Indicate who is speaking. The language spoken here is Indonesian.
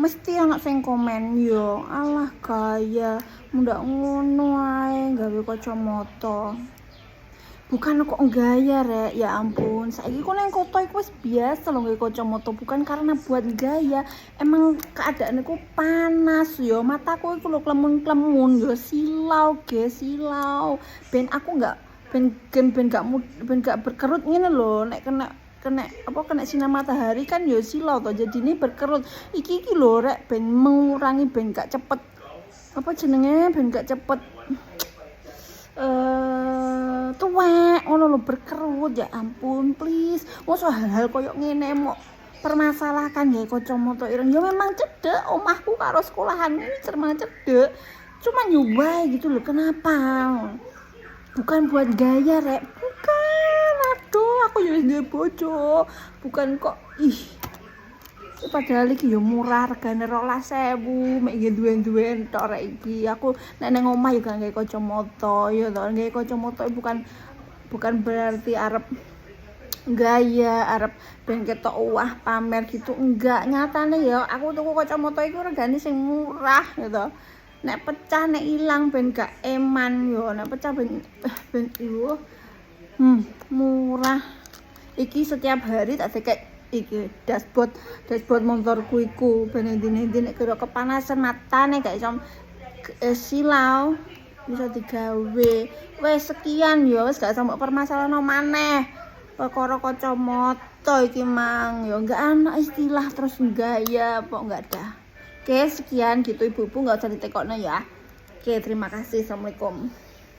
Speaker 1: mesti anak sing komen yo alah gaya mundak ngono ae gawe kacamata. Bukan kok gaya rek, ya ampun. Saiki kok nang kota iku wis biasa lho nggawe kacamata, bukan karena buat gaya. Emang keadaan iku panas yo, mataku iku lho klemun-klemun yo, silau ge, silau. Ben aku enggak ben gak berkerut ngene lho, nek kena sinar matahari kan yo silau to. Jadi ini berkerut. Iki lho rek ben mengurangi ben gak cepet apa jenenge ben gak cepet tuwek ngono lho berkerut. Ya ampun please, mosok hal-hal koyo ngene mau permasalahkan ya kacamata ireng. Ya memang cedek omahku karo sekolahan ini memang cedek, cuman nyoba gitu loh. Kenapa bukan buat gaya rek, bukan. Aduh aku ya wis duwe bojo, bukan kok padahal iki yo murah regane 12.000 mek duwe entok rek iki. Aku nek nang omah yo gak nggawe kacamata yo to. Nggawe kacamata bukan berarti arep gaya, arep ben ketok wah pamer gitu. Enggak, nyatane ya aku tuku kacamata iku regane sing murah gitu. Nek pecah nek ilang ben gak eman yo. Nek pecah ben yo murah. Iki setiap hari tak tekek iki dashboard motorku iku ben endi-endi nek kira kepanasan matane gak iso silau bisa digawe. Wes sekian ya, wis gak sampe permasalahan maneh perkara kacamata iki mang ya. Enggak ana istilah terus gaya kok enggak ada. Oke sekian gitu ibu-ibu, enggak usah ditekokno ya. Oke terima kasih, assalamualaikum.